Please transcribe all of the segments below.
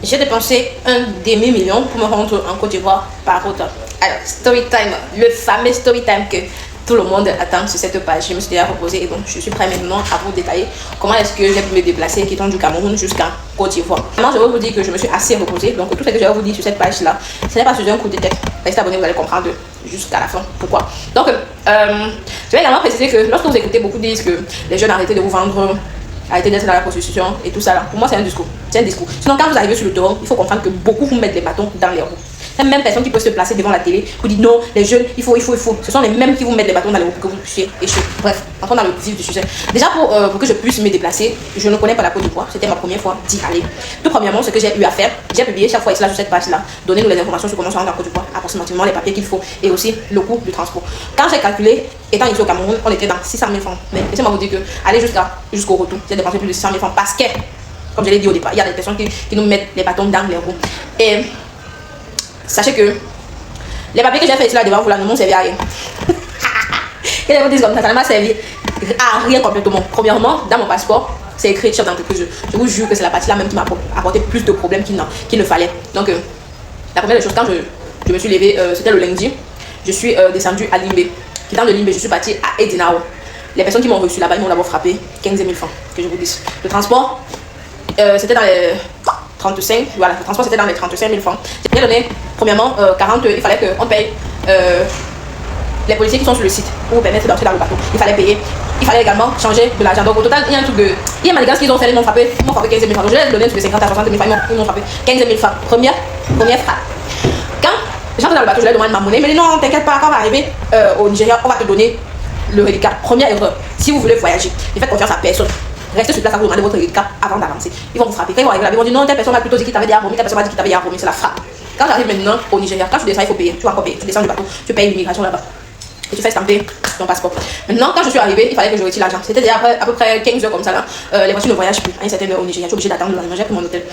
J'ai dépensé un demi-million pour me rendre en Côte d'Ivoire par route. Alors, story time, le fameux story time que tout le monde attend sur cette page. Je me suis déjà reposée et donc je suis prêt maintenant à vous détailler comment est-ce que j'ai pu me déplacer quittant du Cameroun jusqu'à Côte d'Ivoire. Maintenant, je vais vous dire que je me suis assez reposée. Donc, tout ce que je vais vous dire sur cette page-là, ce n'est pas sur un coup de tête. Restez abonnés, vous allez comprendre jusqu'à la fin pourquoi. Donc, je vais également préciser que lorsque vous écoutez, beaucoup disent que les jeunes arrêtez de vous vendre, arrêtez d'être dans la prostitution et tout ça là. Pour moi, c'est un discours. C'est un discours. Sinon, quand vous arrivez sur le terrain, il faut comprendre que beaucoup vous mettent les bâtons dans les roues. C'est la même personne qui peut se placer devant la télé pour dire non, les jeunes, il faut. Ce sont les mêmes qui vous mettent les bâtons dans les roues pour que vous puissiez échouer. Bref, entrons dans le vif du sujet. Déjà, pour que je puisse me déplacer, je ne connais pas la Côte d'Ivoire. C'était ma première fois d'y aller. Tout premièrement, ce que j'ai eu à faire, j'ai publié chaque fois sur cette page-là, donner-nous les informations sur comment se rendre en Côte d'Ivoire, approximativement les papiers qu'il faut et aussi le coût du transport. Quand j'ai calculé, étant ici au Cameroun, on était dans 600 000 francs. Mais laissez-moi vous dire que aller jusqu'au retour, j'ai dépensé plus de 600 000 francs parce que, comme je l'ai dit au départ, il y a des personnes qui nous mettent les bâtons dans les roues. Et sachez que les papiers que j'ai fait là devant vous là ne m'ont servi à rien. Et je vous dis comme ça ne m'a servi à rien complètement. Premièrement, dans mon passeport, c'est écrit chef d'entreprise. Je vous jure que c'est la partie là même qui m'a apporté plus de problèmes qu'il ne fallait. Donc, la première des choses, quand je me suis levée, c'était le lundi, je suis descendue à Limbé. Quittant de Limbé, je suis partie à Edinao. Les personnes qui m'ont reçu là-bas, ils m'ont d'abord frappé 15 000 francs, que je vous dise. Le transport, c'était dans les 35, voilà, le transport c'était dans les 35 000 francs. J'ai donné, premièrement, 40, il fallait qu'on paye les policiers qui sont sur le site pour vous permettre d'entrer dans le bateau. Il fallait payer, il fallait également changer de l'argent. Donc au total, il y a un truc de. Il y a des gars qui ont fait, ils m'ont frappé 15 000 francs. Donc je les ai donné de 50 à 60 000 francs, ils m'ont frappé 15 000 francs. Première frappe. Quand j'entre dans le bateau, je leur demande ma monnaie, mais non, t'inquiète pas, quand on va arriver au Nigeria, on va te donner le reliquat. Première erreur, si vous voulez voyager, ne faites confiance à personne. Restez sur place à vous demander votre reliquat avant d'avancer. Ils vont vous frapper. Quand ils vont arriver là, ils vont dire non, telle personne va plutôt dire qu'il t'avait déjà vomi, telle personne va dire qu'il t'avait déjà vomi, c'est la frappe. Quand j'arrive maintenant au Nigeria, quand tu descends, il faut payer. Tu vas encore payer. Tu descends du bateau, tu payes l'immigration là-bas. Et tu fais stamper ton passeport. Maintenant, quand je suis arrivée, il fallait que je retire l'argent. C'était déjà à peu près 15 heures comme ça là. Les voitures ne voyagent plus. À une certaine heure au Nigeria, tu es obligé d'attendre le lendemain, j'ai pris mon hôtel.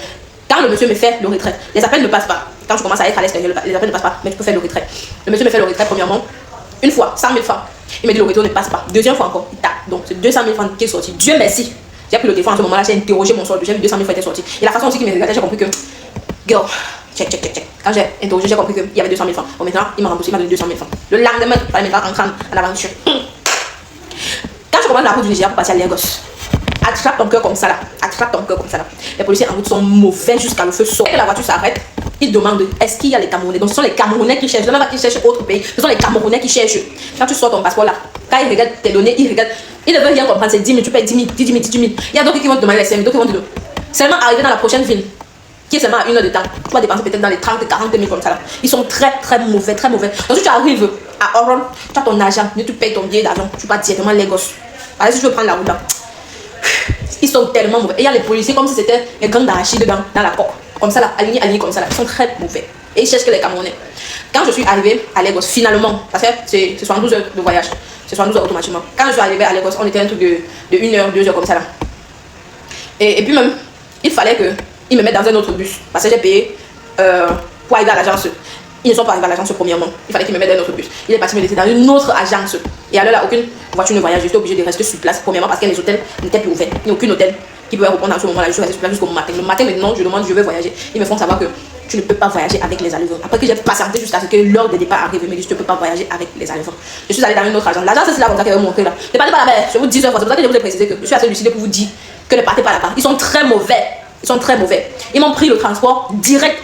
Quand le monsieur me fait le retrait, les appels ne passent pas. Quand tu commences à être à l'extérieur, les appels ne passent pas, mais tu peux faire le retrait. Le monsieur me fait le retrait premièrement, une fois, 100 000 francs. Il me dit le retour ne passe pas. Deuxième fois encore, il tape. Donc c'est 200 000 francs qui est sorti. Dieu merci. J'ai pris le téléphone à ce moment-là, j'ai interrogé mon solde, j'ai vu 200 000 francs étaient sortis. Et la façon aussi qu'il me regardait, j'ai compris que, girl, check. Quand j'ai interrogé, j'ai compris qu'il y avait 200 000 francs. Bon, maintenant, il m'a remboursé, il m'a donné 200 000 francs. Le lendemain, il fallait maintenant entrer en aventure. Quand je commence la route du Nigeria pour passer à Lagos, attrape ton cœur comme ça là. Les policiers en route sont mauvais jusqu'à le feu sort. Et la voiture s'arrête, ils demandent est-ce qu'il y a les Camerounais. Donc ce sont les Camerounais qui cherchent, même pas qui cherchent autre pays, ce sont les Camerounais qui cherchent. Quand tu sors ton passeport là, quand ils regardent tes données, ils regardent, ils ne veulent rien comprendre, c'est 10 000, tu payes 10 000. Il y a d'autres qui vont te demander les 5 000, d'autres qui vont te demander. Seulement arriver dans la prochaine ville, qui est seulement à 1 heure de temps, tu vas dépenser peut-être dans les 30, 40 000 comme ça là. Ils sont très mauvais. Donc si tu arrives à Oran, tu as ton argent, tu payes ton billet d'avion, tu pars directement à Lagos. Alors si tu veux prendre la route là, ils sont tellement mauvais. Et il y a les policiers comme si c'était les gangs d'arachide dans la coque. Comme ça là, alignés comme ça là. Ils sont très mauvais. Et ils cherchent que les Camerounais. Quand je suis arrivée à Lagos, finalement, parce que c'est 72 heures de voyage, c'est 72 heures automatiquement. Quand je suis arrivée à Lagos, on était un truc de 1 heure, 2 heures comme ça là. Et puis même, il fallait qu'ils me mettent dans un autre bus. Parce que j'ai payé pour arriver à l'agence. Ils ne sont pas arrivés à l'agence premièrement. Il fallait qu'ils me mettent dans un autre bus. Il est parti me laisser dans une autre agence. Et alors là, aucune voiture ne voyage. J'étais obligée de rester sur place. Premièrement parce que les hôtels n'étaient plus ouverts. Il n'y a aucun hôtel qui pouvait répondre à ce moment-là. Je suis restée sur place jusqu'au matin. Le matin maintenant, je demande, je veux voyager. Ils me font savoir que tu ne peux pas voyager avec les arrivants. Après que j'ai patienté jusqu'à ce que l'heure de départ arrive, ils me disent tu ne peux pas voyager avec les arrivants. Je suis allée dans une autre agence. L'agence c'est là comme ça qu'elle va me montrer là. Ne partez pas là-bas. Je vous dis une fois. C'est pour ça que je vous ai précisé que je suis assez lucide pour vous dire que ne partez pas là-bas. Ils sont très mauvais. Ils m'ont pris le transport direct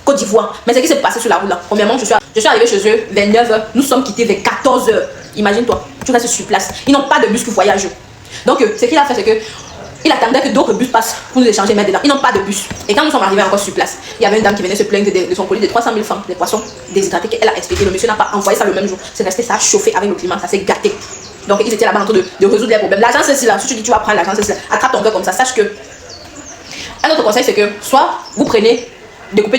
Côte d'Ivoire. Mais ce qui s'est passé sur la route là, premièrement, je suis arrivée chez eux vers 9h, nous sommes quittés vers 14h. Imagine-toi, tu restes sur place. Ils n'ont pas de bus qui voyage. Donc, ce qu'il a fait, c'est que il attendait que d'autres bus passent pour nous échanger maintenant. Ils n'ont pas de bus. Et quand nous sommes arrivés encore sur place, il y avait une dame qui venait se plaindre de son colis de 300 000 francs, des poissons déshydratés qu'elle a expliqué. Le monsieur n'a pas envoyé ça le même jour. C'est resté, ça a chauffé avec le climat, ça s'est gâté. Donc, ils étaient là-bas en train de résoudre les problèmes. L'agence est là. Si tu dis tu vas prendre l'agence, c'est là. Attrape ton cœur comme ça. Sache que. Un autre conseil, c'est que soit vous prenez découper,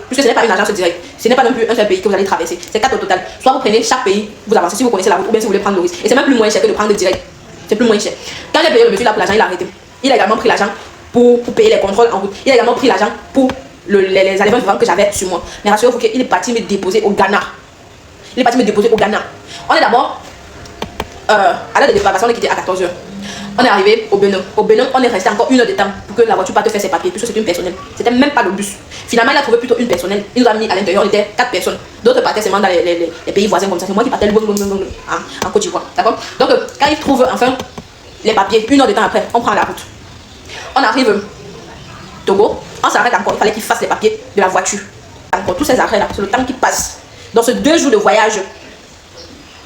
puisque ce n'est pas une agence directe, ce n'est pas non plus un seul pays que vous allez traverser, c'est 4 au total. Soit vous prenez chaque pays, vous avancez si vous connaissez la route, ou bien si vous voulez prendre le risque. Et c'est même plus moins cher que de prendre direct. C'est plus moins cher. Quand j'ai payé le monsieur là pour l'argent, il a arrêté. Il a également pris l'argent pour payer les contrôles en route. Il a également pris l'argent pour les éléments vivants que j'avais sur moi. Mais rassurez-vous qu'il est parti me déposer au Ghana. On est d'abord à l'heure de départ, parce qu'on est quitté à 14h. On est arrivé au Bénin. Au Bénin, on est resté encore 1 heure de temps pour que la voiture parte faire ses papiers, puisque c'est une personnelle. C'était même pas le bus. Finalement, il a trouvé plutôt une personnelle. Il nous a mis à l'intérieur, on était 4 personnes. D'autres partaient seulement dans les pays voisins comme ça. C'est moi qui partais en Côte d'Ivoire. D'accord? Donc, quand il trouve enfin les papiers, 1 heure de temps après, on prend la route. On arrive Togo, on s'arrête encore. Il fallait qu'il fasse les papiers de la voiture. Encore tous ces arrêts là, c'est le temps qui passe. Dans ces 2 jours de voyage,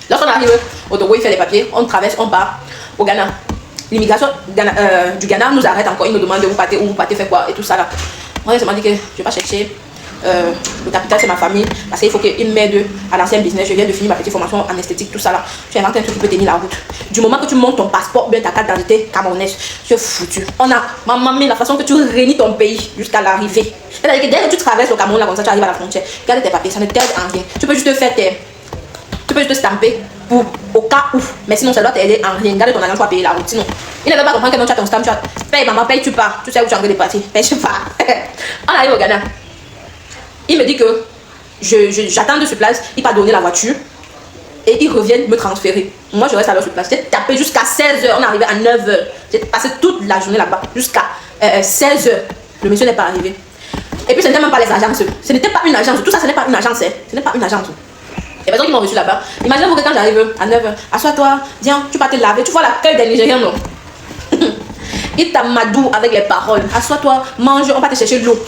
lorsqu'on arrive au Togo, il fait les papiers, on traverse, on part au Ghana. L'immigration du Ghana nous arrête encore, il nous demande où vous partez, faire quoi et tout ça là. Moi, je m'a dit que je vais pas chercher le capital, c'est ma famille, parce qu'il faut qu'il m'aide à lancer un business. Je viens de finir ma petite formation en esthétique, tout ça là. Tu inventes un truc qui peut tenir la route. Du moment que tu montes ton passeport, bien ta carte d'identité camerounaise, tu es foutu. On a, maman, la façon que tu réunis ton pays jusqu'à l'arrivée. C'est-à-dire que dès que tu traverses le Cameroun là, comme ça, tu arrives à la frontière, garde tes papiers, ça ne t'aide en rien. Tu peux juste faire tu peux juste stamper pour au cas où, mais sinon ça doit t'aider en rien. Garde ton agent pour payer la route. Sinon, il ne veut pas comprendre que non, tu as ton stamp, tu as paye maman, paye tu pars, tu sais où tu as envie de partir, paye tu pars. On arrive au Ghana. Il me dit que j'attends de sur place, il va donner la voiture et il revient me transférer. Moi je reste alors sur place. J'ai tapé jusqu'à 16h, on est arrivé à 9h. J'ai passé toute la journée là-bas jusqu'à 16h. Le monsieur n'est pas arrivé. Et puis ce n'était même pas les agences. Ce n'était pas une agence. Tout ça, ce n'est pas une agence. Ce n'est pas une agence. Les personnes qui m'ont reçu là-bas. Imaginez-vous que quand j'arrive à 9h, assois-toi, viens, tu vas te laver. Tu vois l'accueil des Nigériens, non? Il t'amadou avec les paroles. Assois-toi, mange, on va te chercher de l'eau.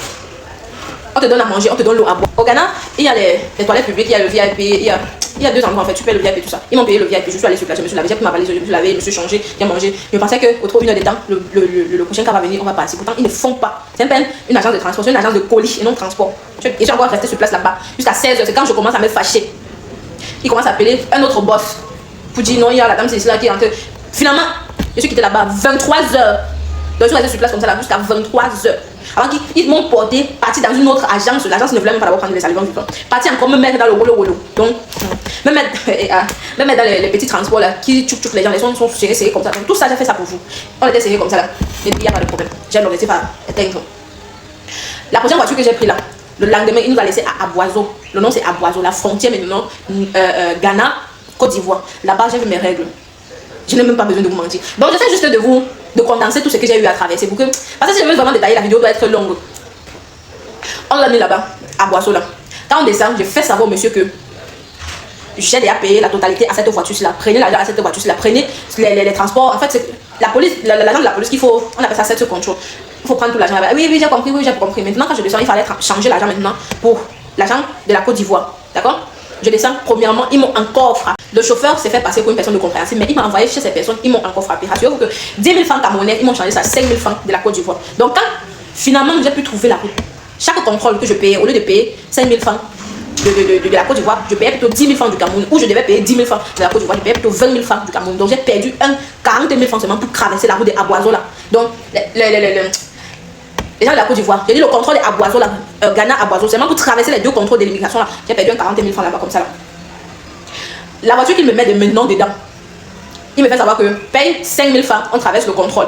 On te donne à manger, on te donne l'eau à boire. Au Ghana, il y a les toilettes publiques, il y a le VIP, il y a 2 endroits en fait, tu payes le VIP et tout ça. Ils m'ont payé le VIP, je suis allé sur place, je me suis lavé, j'ai pris ma valise, je me suis lavé, je me suis changé, j'ai mangé. Je pensais qu'au trop 1 heure de temps, le prochain cas va venir, on va passer. Pourtant, ils ne font pas. C'est même une agence de transport, c'est une agence de colis et non de transport. Et je suis encore resté sur place là-bas jusqu'à 16h. C'est quand je commence à me fâcher. Il commence à appeler un autre boss pour dire non, il y a la dame c'est là qui est rentrée. Finalement, je suis quitté là-bas 23h. Donc je suis resté sur place comme ça là jusqu'à 23h. Avant qu'ils m'ont porté, parti dans une autre agence. L'agence ne voulait même pas d'abord prendre les aliments vivants. Parti encore me mettre dans le wolo. Donc, me mettre dans les petits transports là, qui tchouk les gens, les gens sont serrés comme ça. Donc, tout ça, j'ai fait ça pour vous. On était serrés comme ça là. Et puis, il n'y a pas de problème. J'ai l'objectif à éteindre. La prochaine voiture que j'ai prise là, le lendemain, il nous a laissé à Aboiseau. Le nom c'est Aboiseau, la frontière maintenant, Ghana, Côte d'Ivoire. Là-bas, j'ai vu mes règles. Je n'ai même pas besoin de vous mentir. Donc, j'essaie juste de condenser tout ce que j'ai eu à traverser. Parce que si je veux vraiment détailler, la vidéo doit être longue. On l'a mis là-bas, à Boisseau là. Quand on descend, je fais savoir au monsieur que j'ai déjà payé la totalité à cette voiture-là. Prenez l'argent à cette voiture-là. Prenez les transports. En fait, c'est la police, l'agent de la police qu'il faut, on appelle ça set control. Il faut prendre tout l'argent là-bas. Oui, j'ai compris, oui, j'ai compris. Maintenant, quand je descends, il fallait changer l'argent maintenant pour l'argent de la Côte d'Ivoire. D'accord? Je descends, premièrement, ils m'ont encore frappé. Le chauffeur s'est fait passer pour une personne de compréhensible, mais il m'a envoyé chez ces personnes, ils m'ont encore frappé. Rassurez-vous que 10 000 francs camerounais, ils m'ont changé ça à 5 000 francs de la Côte d'Ivoire. Donc quand finalement j'ai pu trouver la route, chaque contrôle que je payais, au lieu de payer 5 000 francs de la Côte d'Ivoire, je payais plutôt 10 000 francs du Cameroun, ou je devais payer 10 000 francs de la Côte d'Ivoire, je payais plutôt 20 000 francs du Cameroun. Donc j'ai perdu 40 000 francs seulement pour traverser la route des Aboiseaux là. Donc les gens de la Côte d'Ivoire, j'ai dit le contrôle des Aboiseaux là, Ghana Aboiseaux, seulement pour traverser les 2 contrôles de l'immigration là, j'ai perdu 40 000 francs là-bas comme ça là. La voiture qu'il me met maintenant dedans, il me fait savoir que paye 5 000 francs, on traverse le contrôle.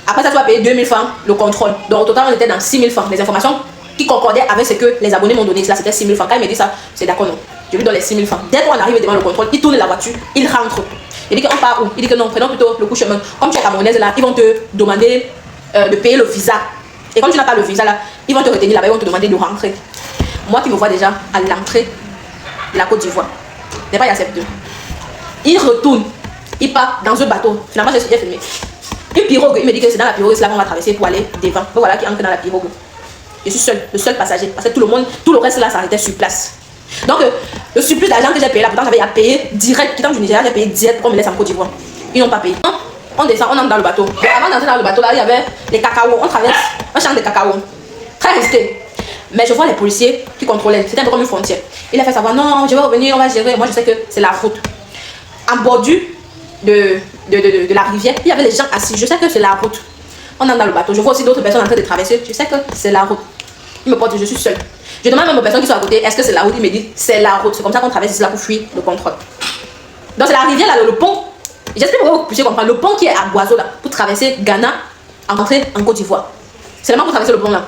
Après ça, tu vas payer 2 000 francs le contrôle. Donc au total, on était dans 6 000 francs. Les informations qui concordaient avec ce que les abonnés m'ont donné, là c'était 6 000 francs. Quand il me dit ça, c'est d'accord, non. Je lui donne les 6 000 francs. Dès qu'on arrive devant le contrôle, il tourne la voiture, il rentre. Il dit qu'on part où? Il dit que non, prenons plutôt le coup chemin. Comme tu es camerounaise là, ils vont te demander de payer le visa. Et comme tu n'as pas le visa là, ils vont te retenir là-bas, ils vont te demander de rentrer. Moi qui me vois déjà à l'entrée de la Côte d'Ivoire. N'est pas accepté. Il retourne, il part dans un bateau. Finalement, j'ai filmé. Une pirogue, il me dit que c'est dans la pirogue là qu'on va traverser pour aller devant. Donc voilà qui entre dans la pirogue. Je suis seul, le seul passager. Parce que tout le reste là s'arrêtait sur place. Donc le surplus d'argent que j'ai payé là, pourtant j'avais à payer direct. Quittant du Nigeria, j'ai payé direct pour qu'on me laisse en Côte d'Ivoire. Ils n'ont pas payé. On descend, on entre dans le bateau. Et avant d'entrer dans le bateau là, il y avait les cacao. On traverse un champ de cacao. Très risqué. Mais je vois les policiers qui contrôlaient. C'était un peu comme une frontière. Il a fait savoir, non, je vais revenir, on va gérer. Moi, je sais que c'est la route. En bordure de la rivière, il y avait les gens assis. Je sais que c'est la route. On entre dans le bateau. Je vois aussi d'autres personnes en train de traverser. Je sais que c'est la route. Il me porte, je suis seule. Je demande même aux personnes qui sont à côté, est-ce que c'est la route? Il me dit, c'est la route. C'est comme ça qu'on traverse ici là pour fuir le contrôle. Donc c'est la rivière là, le pont. J'espère que vous puissiez comprendre. Le pont qui est à Boiseau là, pour traverser Ghana, entrer en Côte d'Ivoire. C'est vraiment pour traverser le pont là.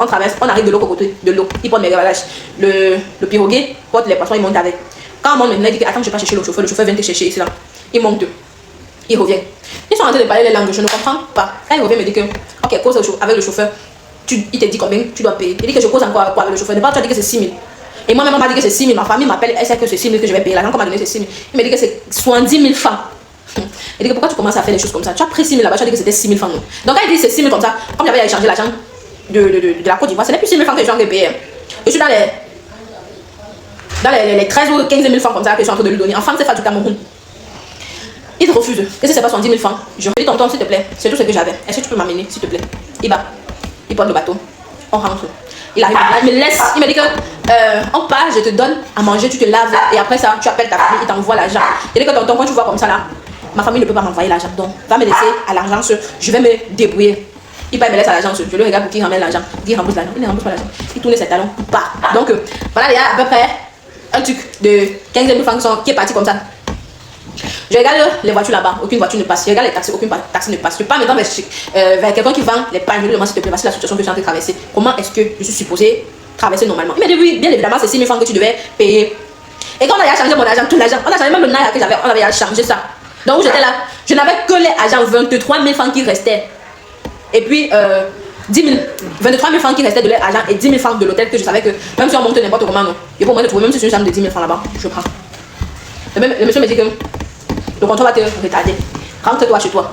On traverse, on arrive de l'autre côté de l'eau. Il porte mes bagages. Le piroguier porte les poissons, il monte avec. Quand on monte maintenant, il dit attends, je vais pas chercher le chauffeur vient te chercher ici là. Il monte. Il revient. Ils sont en train de parler les langues, je ne comprends pas. Quand il revient, il me dit que, ok, cause avec le chauffeur. Il te dit combien tu dois payer. Il dit que je cause encore avec le chauffeur. De part, tu as dit que c'est 6 000. Et moi-même, on m'a dit que c'est 6 000. Ma famille m'appelle, elle sait que c'est 6 000 que je vais payer. L'argent qu'on m'a donné, c'est 6 000. Il me dit que c'est 70 000 francs. Il dit que pourquoi tu commences à faire les choses comme ça? Tu as pris 6 000 là-bas, tu as dit que c'était 6 000 francs. Donc quand il dit c'est 6 000 comme ça, comme j'avais échangé l'argent de la Côte d'Ivoire, ce n'est plus 6 000 francs que je suis en train de payer. Je suis dans les 13 ou 15 000 francs comme ça que je suis en train de lui donner. En France, c'est pas du Cameroun. Il refuse. Qu'est-ce que c'est pas 70 000 francs? Je lui dis tonton, s'il te plaît, c'est tout ce que j'avais. Est-ce que tu peux m'amener, s'il te plaît? Il va. Il prend le bateau. On rentre. Il arrive là, il me laisse. Il me dit que on part, je te donne à manger, tu te laves et après ça, tu appelles ta famille, il t'envoie l'argent. Il dit que tonton, quand tu vois comme ça là, ma famille ne peut pas m'envoyer l'argent. Donc, va me laisser à l'agence, je vais me débrouiller. Il me laisse à l'agence, je le regarde pour qu'il ramène l'argent, qu'il rembourse l'argent. Il ne rembourse pas l'argent. Il tourne ses talons, il part. Donc, voilà, il y a à peu près un truc de 15 000 francs qui est parti comme ça. Je regarde les voitures là-bas, aucune voiture ne passe. Je regarde les taxis, aucune taxi ne passe. Je pars maintenant vers quelqu'un qui vend les pains. Je lui demande s'il te plaît, parce que la situation que je suis en train de traverser, comment est-ce que je suis supposée traverser normalement? Il m'a dit oui, bien évidemment, c'est 6 000 francs que tu devais payer. Et quand on a changé mon argent, tout l'argent, on a changé même le naira que j'avais, on avait changé ça. Donc où j'étais là, je n'avais que les agents 23 000 francs qui restaient. Et puis 23 000 francs qui restaient de l'argent et 10 000 francs de l'hôtel que je savais que même si on monte n'importe comment, non. Et pour moi de trouver, même si c'est une chambre de 10 000 francs là-bas, je prends. Le monsieur me dit que le contrôle va te retarder. Rentre-toi chez toi.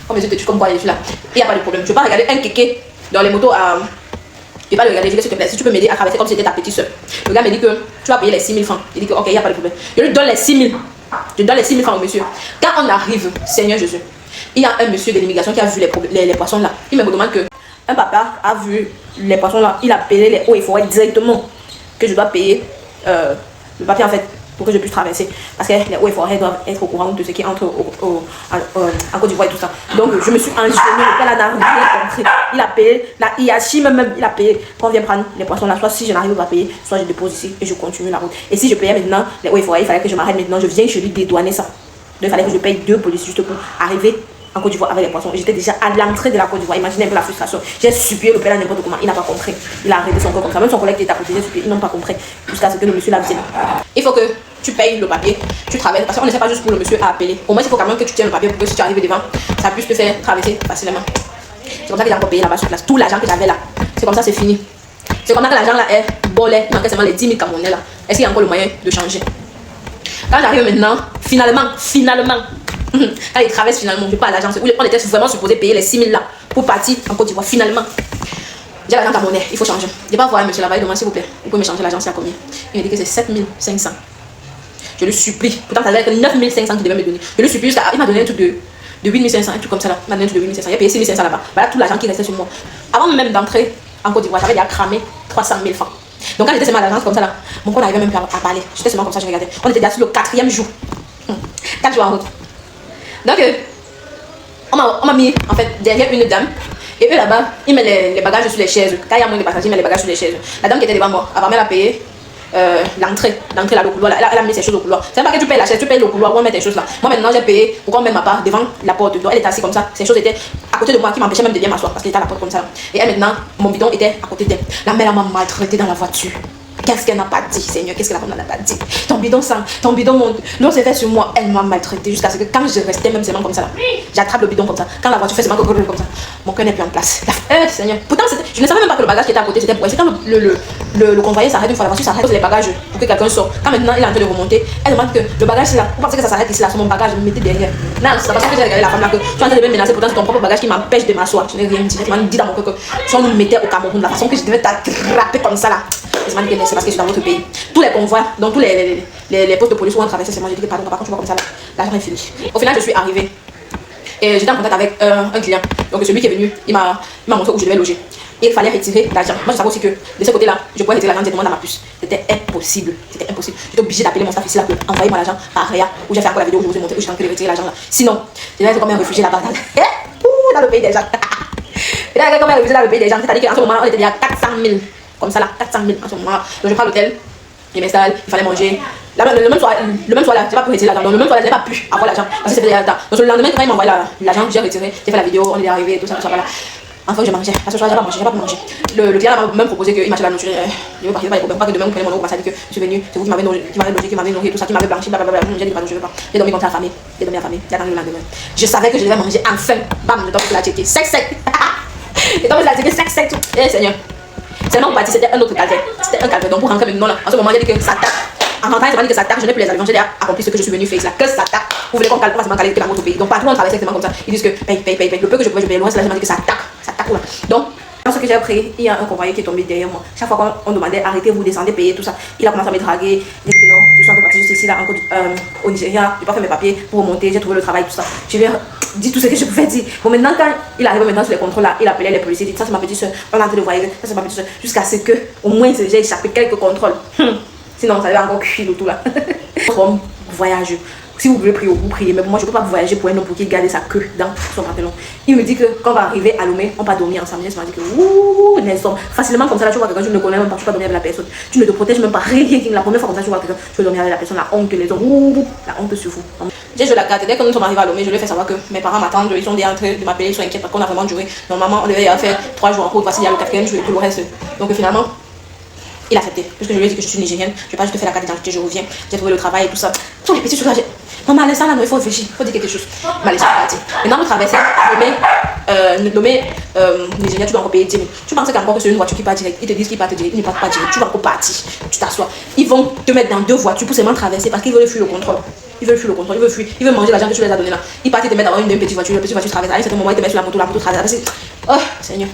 Comme je te dis, comme quoi je suis là. Il n'y a pas de problème. Je ne vais pas regarder un kéké dans les motos à. Je ne vais pas le regarder. Je dis s'il te plaît, si tu peux m'aider à traverser comme si c'était ta petite soeur. Le gars me dit que tu vas payer les 6 000 francs. Il dit que ok, il n'y a pas de problème. Je lui donne les 6 000. Je donne les 6 000 francs au monsieur. Quand on arrive, Seigneur Jésus, il y a un monsieur de l'immigration qui a vu les poissons là. Il me demande que un papa a vu les poissons là. Il a payé les hauts et forêts directement. Que je dois payer le papier en fait. Pour que je puisse traverser. Parce que les hauts et forêts doivent être au courant de ce qui entre en Côte d'Ivoire et tout ça. Donc je me suis enchaînée, le père n'a rien compris. Il a payé, la IACHI même, il a payé. Quand on vient prendre les poissons là, soit si je n'arrive pas à payer, soit je dépose ici et je continue la route. Et si je payais maintenant les hauts et forêts, il fallait que je m'arrête maintenant, je viens chez lui dédouaner ça. Donc il fallait que je paye 2 polices juste pour arriver en Côte d'Ivoire avec les poissons. J'étais déjà à l'entrée de la Côte d'Ivoire. Imaginez un peu la frustration. J'ai supplié le père n'importe comment. Il n'a pas compris. Il a arrêté son corps comme ça. Même son collègue qui était à côté, j'ai supplié. Ils n'ont pas compris. Jusqu'à ce que le monsieur l'a dit. Il faut que tu payes le papier, tu traverses. Parce qu'on ne sait pas juste pour le monsieur à appeler. Au moins, il faut quand même que tu tiennes le papier pour que si tu arrives devant, ça puisse te faire traverser facilement. C'est comme ça que j'ai encore payé là-bas sur place. Tout l'argent que j'avais là. C'est comme ça, c'est fini. C'est comme ça que l'argent là est bolé. Il manquait seulement les 10 000 Camerounais là. Est-ce qu'il y a encore le moyen de changer? Quand j'arrive maintenant, finalement, quand il traverse finalement, je pars à l'agence où on était vraiment supposé payer les 6 000 là pour partir en Côte d'Ivoire. Finalement, j'ai l'argent camerounais, il faut changer. Je vais pas voir un monsieur là-bas, il demande s'il vous plaît, vous pouvez me changer l'argent, c'est à combien? Il me dit que c'est 7 500. Je lui supplie, pourtant ça avait que 9 500 qu'il devait me donner. Je lui supplie jusqu'à. Il m'a donné un truc de 8 500, un truc comme ça là. Il m'a donné un truc de 8 500. Il a payé 6 500 là-bas. Voilà tout l'argent qui restait sur moi. Avant même d'entrer en Côte d'Ivoire, j'avais déjà cramé 300 000 francs. Donc quand j'étais seulement à l'agence comme ça là, mon corps n'arrivait même plus à parler. J'étais seulement comme ça, je regardais. On était déjà sur le 4e jour. 4 jours en route. Donc, on m'a mis en fait derrière une dame. Et eux là-bas, ils mettent les bagages sur les chaises. Quand il y a moins de passagers, ils mettent les bagages sur les chaises. La dame qui était devant moi, avant elle a payé l'entrée là, le couloir. Elle a mis ses choses au couloir. C'est pas que tu payes la chaise, tu payes le couloir où on met tes choses là. Moi maintenant, j'ai payé pour qu'on mette ma part devant la porte. Donc elle était assise comme ça. Ses choses étaient à côté de moi qui m'empêchait même de bien m'asseoir parce qu'elle était à la porte comme ça. Et elle maintenant, mon bidon était à côté d'elle. La mère m'a maltraité dans la voiture. Qu'est-ce qu'elle n'a pas dit, Seigneur? Qu'est-ce que la femme n'a pas dit? Ton bidon sang, ton bidon monte. L'eau s'est fait sur moi. Elle m'a maltraité jusqu'à ce que quand je restais même seulement comme ça, j'attrape le bidon comme ça. Quand la voiture fait seulement comme ça, mon cœur n'est plus en place. Seigneur. Pourtant, je ne savais même pas que le bagage qui était à côté, c'était pour elle. C'est quand le convoyeur s'arrête une fois, la voiture s'arrête, pose les bagages pour que quelqu'un sorte. Quand maintenant il est en train de remonter, elle demande que le bagage c'est là. Vous pensez que ça s'arrête ici là, sur mon bagage, je me mettais derrière. Non, c'est parce que j'ai regardé la femme là que tu es en train de me menacer. Pourtant, c'est ton propre bagage qui m'empêche de m'asseoir. Je n'ai rien dit. Elle m'a dit dans mon cœur que si on nous mettait au Cameroun, la façon que je devais t'attraper comme ça là. C'est parce que je suis dans votre pays. Tous les convois, dans tous les postes de police où on traversait, c'est moi, j'ai dit que pardon, quand tu vois comme ça, l'argent est fini. Au final, je suis arrivée et j'étais en contact avec un client. Donc celui qui est venu, il m'a montré où je devais loger. Et il fallait retirer l'argent. Moi, je savais aussi que de ce côté-là, je pouvais retirer l'argent directement dans ma puce. C'était impossible. C'était impossible. J'étais obligée d'appeler mon staff ici là pour envoyer mon argent par Réa, où j'ai fait encore la vidéo où je vous ai montré où j'étais en train de retirer l'argent là. Sinon, je vais être comme un réfugié là-bas dans le pays des gens. Je vais être comme un réfugié dans le pays des gens. C'est-à-dire qu'en ce moment, on était déjà 400 000. Comme ça là, 400 000 en ce moment. Donc je prends l'hôtel, je m'installe, il fallait manger. Là, le même soir là, j'ai pas pu retirer l'argent. Donc le même soir là, j'ai pas pu avoir l'argent parce que c'était déjà tard. Donc le lendemain, quand il m'a envoyé l'argent, j'ai retiré, j'ai fait la vidéo, on est arrivé, tout ça, voilà. Enfin, je mangeais. Parce que ce soir, j'ai pas mangé, j'ai pas pu manger. Le client m'a même proposé qu'il m'achète la nourriture. Je veux pas, pas de problème. Pas que demain, vous prenez mon nom, ça dit que je suis venu, c'est vous qui m'avez logé, qui m'avez nourri, tout ça, qui m'avez blanchi, blablabla. J'ai dit, pardon, je veux pas. J'ai dormi comme ça affamé. J'ai dormi affamé. J'ai attendu le lendemain. Je savais que je devais manger enfin. Bam, je tombe sur la tchéké. Sec, sec. Et donc, je la tchéké, sec, sec. Eh, Seigneur. Seulement, on partit, c'était un autre calvaire. C'était un calvaire. Donc, pour rentrer maintenant, là, en ce moment, j'ai dit que ça tape. En rentrant, il m'a dit que ça tape, je n'ai plus les avions, j'ai déjà accompli ce que je suis venu faire là. Que ça tape. Vous voulez qu'on calme, on va seulement caler dans votre pays. Donc, partout, on travaille exactement comme ça. Ils disent que paye. Le peu que je pouvais, je payais loin, c'est là, je m'a dit que ça tape. Ça tape là. Donc, lorsque j'ai appris, il y a un convoyeur qui est tombé derrière moi. Chaque fois qu'on demandait arrêtez, vous descendez, payez, tout ça, il a commencé à me draguer. J'ai dit que non, je suis en train de partir juste ici, là, au Nigeria, j'ai pas fait mes papiers pour remonter, j'ai trouvé le travail, tout ça. Je lui ai dit tout ce que je pouvais dire. Bon, maintenant, quand il arrive maintenant sur les contrôles là, il appelait les policiers, il dit ça c'est ma petite soeur, on est en train de voyager, ça c'est ma petite soeur, jusqu'à ce que, au moins, j'ai échappé quelques contrôles. Sinon, ça va encore cuire le tout là. Voyage. Si vous voulez prier, vous priez. Mais moi, je ne peux pas voyager pour un homme pour qu'il garde sa queue dans son pantalon. Il me dit que quand on va arriver à Lomé, on va dormir ensemble. Il m'a dit que ouh, Nelson, facilement comme ça, là, tu vois quelqu'un, tu ne le connais même pas, tu vas dormir avec la personne. Tu ne te protèges même pas. Rien. La première fois comme ça, tu vois quelqu'un, tu vas dormir avec la personne. La honte, les hommes, ouh, la honte sur vous. J'ai joué la carte. Dès que nous sommes arrivés à Lomé, je lui ai fait savoir que mes parents m'attendent. Ils sont déjà en train de m'appeler, ils sont inquiets parce qu'on a vraiment duré. Normalement, on devait faire 3 jours en route. Voici, il y a le 4e jour et tout le reste. Donc finalement, il a accepté. Parce que je lui ai dit que je suis nigérienne. Je vais pas juste faire la carte d'identité, je reviens. J'ai trouvé le travail et tout ça. Tous les petits choses là. Maman, laisse ça là, il faut réfléchir, il faut dire quelque chose. Ma laissé partir. Maintenant, vous traversez Lomé, Nigeria, tu dois encore payer 10 000. Tu penses qu'encore que c'est une voiture qui part direct. Ils te disent qu'ils partent direct, ils ne partent pas direct. Tu vas encore partir, tu t'assois. Ils vont te mettre dans 2 voitures pour seulement traverser parce qu'ils veulent fuir le contrôle. Ils veulent fuir le contrôle, ils veulent fuir. Ils veulent manger l'argent que tu les as donné là. Ils partent te mettre dans une petite voiture, la petite voiture traverse. À un certain moment, ils te mettent sur la moto là pour te traverser. Oh, Seigneur.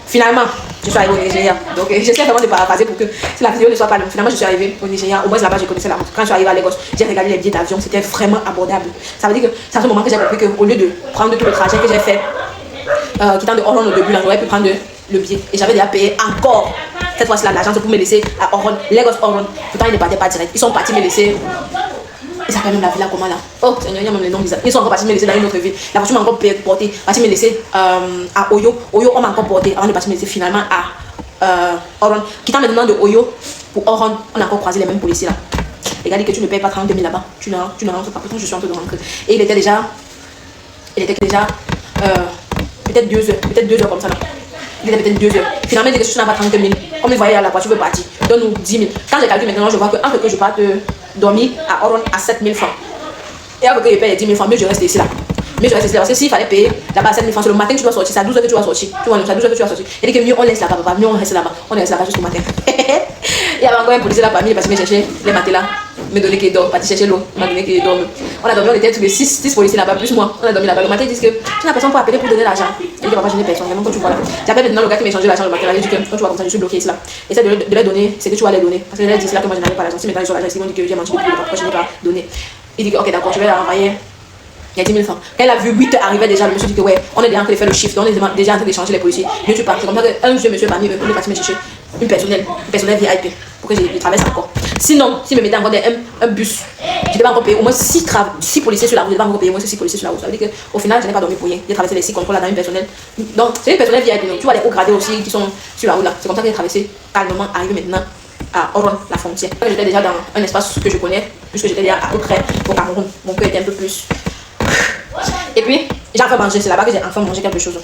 Finalement, je suis arrivée au Nigeria. Donc, j'essaie vraiment de paraphraser pour que si la vidéo ne soit pas longue. Finalement, je suis arrivée au Nigeria. Au moins, là-bas, je connaissais la route. Quand je suis arrivée à Lagos, j'ai regardé les billets d'avion. C'était vraiment abordable. Ça veut dire que c'est à ce moment que j'ai compris qu'au lieu de prendre tout le trajet que j'ai fait, quittant de Oron au début, j'aurais pu prendre le billet. Et j'avais déjà payé encore, cette fois-ci, l'agence pour me laisser à Oron, Lagos Oron. Pourtant, ils ne partaient pas direct. Ils sont partis me laisser. Ils s'appellent même la ville là, comment là? Oh Seigneur, il y a même les noms bizarres. Ils sont encore partis me laisser dans une autre ville. La voiture m'a encore porté, parti me laisser à Oyo. Oyo, on m'a encore porté avant de partir me laisser finalement à Oron. Quittant maintenant de Oyo pour Oron, on a encore croisé les mêmes policiers là. Les gars disent que tu ne payes pas 32 000 là-bas. Tu ne rentres pas. Pourtant, je suis en train de rentrer. Et il était déjà peut-être 2 heures comme ça là. Il était peut-être 2 heures. Finalement, il dit que tu n'as pas 30 000. Comme il voyait à la voiture, tu veux partir. Donne-nous 10 000. Quand j'ai calculé maintenant, je vois que entre que je parte dormir à Oron à 7 000 francs. Et après que je paye les 10 000 francs, mieux je reste ici là. Mais je reste ici là. Parce que s'il fallait payer là-bas à 7 000 francs, c'est le matin que tu dois sortir. C'est à 12 heures que tu vas sortir. Tu vois, c'est à 12 heures que tu vas sortir. Il dit que mieux on laisse là-bas, papa. Mieux on reste là-bas. On reste là-bas jusqu'au matin. Il y avait encore un policier là parmi parce qu'il me cherchait les matelas. Me donner qu'il dort, parti chercher l'eau, m'a donné qu'il dorme. On a dormi, on était tous les 6 policiers là-bas, plus moi. On a dormi là-bas. Le matin, ils disent que tu n'as personne pour appeler pour donner l'argent. Il dit papa, je n'ai personne, vraiment quand tu vois là. J'appelle maintenant le gars qui m'a échangé l'argent le matin. Il dit que quand tu vois comme ça, je suis bloqué ici là. Essaie de les donner, c'est que tu vas les donner. Parce que là, ils disent là que moi je n'avais pas l'argent. Si maintenant ils sont là, ils vont dire que j'ai menti depuis pourquoi je n'ai pas donné. Il dit que ok, d'accord, je vais leur envoyer. Il y a 10 000 francs. Quand elle a vu 8 arriver déjà, le monsieur dit que ouais, on est déjà en train de faire le shift, on est déjà en train d'échanger les policiers. Je suis parti. Comme ça qu'un vieux monsieur parmi eux, il est parti me chercher une personnelle VIP pour que je traverse encore. Sinon, s'il me mettait encore un bus, je devais encore payer au moins 6 policiers sur la route. Je devais encore payer au moins 6 policiers sur la route. Ça veut dire qu'au final, je n'ai pas dormi pour rien. J'ai traversé les 6 contrôles là dans une personnelle. Donc, c'est une personnelle VIP. Donc, tu vois les hauts gradés aussi qui sont sur la route là. C'est comme ça que j'ai traversé calmement, arrivé maintenant à Oron, la frontière. J'étais déjà dans un espace que je connais, puisque j'étais déjà à peu près au Cameroun. Mon cœur était un peu plus. Et puis, j'ai enfin mangé, c'est là-bas que j'ai enfin mangé quelque chose.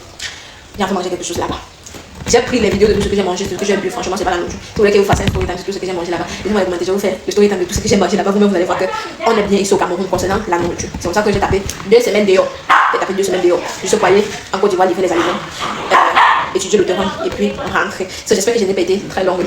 J'ai enfin mangé quelque chose là-bas. J'ai pris les vidéos de tout ce que j'ai mangé, de tout ce que j'ai bu. Franchement, c'est pas la nourriture. Si vous voulez que vous fassiez un story time de tout ce que j'ai mangé là-bas, laissez-moi les commentaires. Je vais vous faire le story time de tout ce que j'ai mangé là-bas. Vous-même, vous allez voir qu'on est bien ici au Cameroun concernant la nourriture. C'est comme ça que j'ai tapé 2 semaines dehors. J'ai tapé 2 semaines dehors. Je suis allée en Côte d'Ivoire livrer les aliments, étudier le terrain et puis rentrer. J'espère que je n'ai pas été très longue.